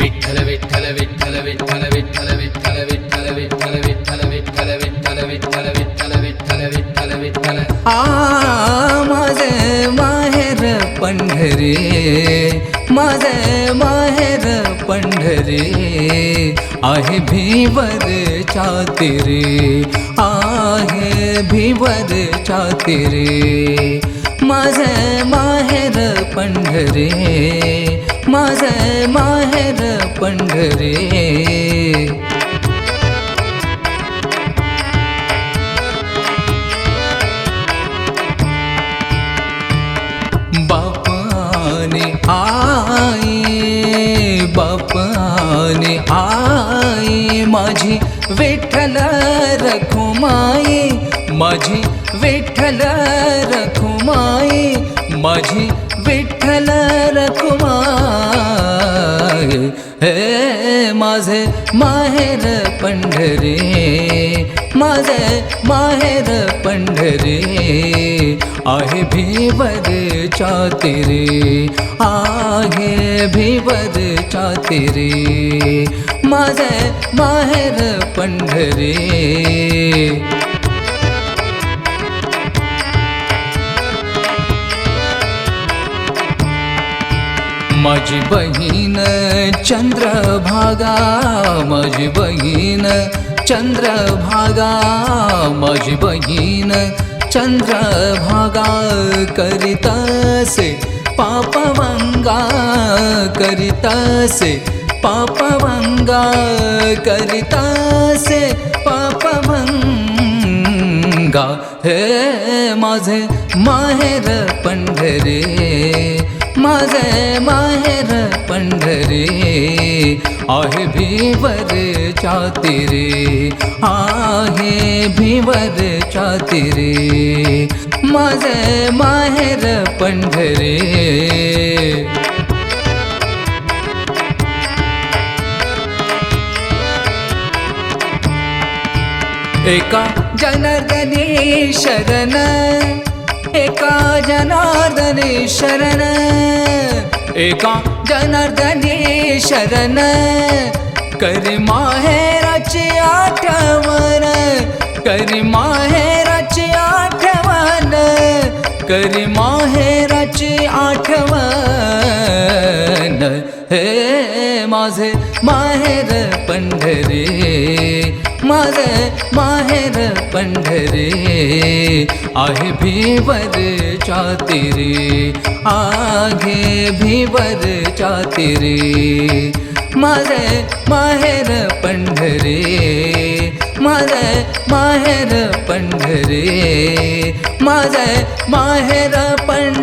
विठ्ठल विठ्ठल विठ्ठल विठ्ठल विठ्ठल विठ्ठल विठ्ठल विठ्ठल विठ्ठल विठ्ठल विठ्ठल विठ्ठल विठ्ठल विठ्ठल विठ्ठल विठ्ठल माझे माहेर पंढरी, माझे माहेर पंढरी आहे भिवरच्या तीरी, आहे भिवरच्या तीरी माझे माहेर पंढरी, माझे माहेर पंढरी बापाने आई माझी विठ्ठल रखुमाई, माझी विठ्ठल रखुमाई, माझी विठ्ठल रखुमाई हे माझे माहेर पंढरी, माझे माहेर पंढरी आहे भिवरच्या तीरी, आहे भिवरच्या तीरी माझे माहेर पंढरी माझी बहीण चंद्रभागा, माझी बहीण चंद्रभागा, माझी बहीण चंद्रभागा करीतासे पापवंगा, करीतासे पापवंगा, करीतासे पापवंगा हे माझे माहेर पंढरी, माझे माहेर पंढरी आहे भिवरच्या तीरी, आहे भिवरच्या तीरी माझे माहेर पंढरी एका जनार्दनी शरण, एका जनार्दनी शरण, एका जनार्दनी शरण करी माहेराची आठवण, करी माहेराची आठवण, करी माहेराची आठवण हे माझे माहेर पंढरी, माझे माहेर पंढरी आहे भिवरच्या तीरी, आहे भिवरच्या तीरी माझे माहेर पंढरी, माझे माहेर पंढरी, माझे माहेर पंढरी।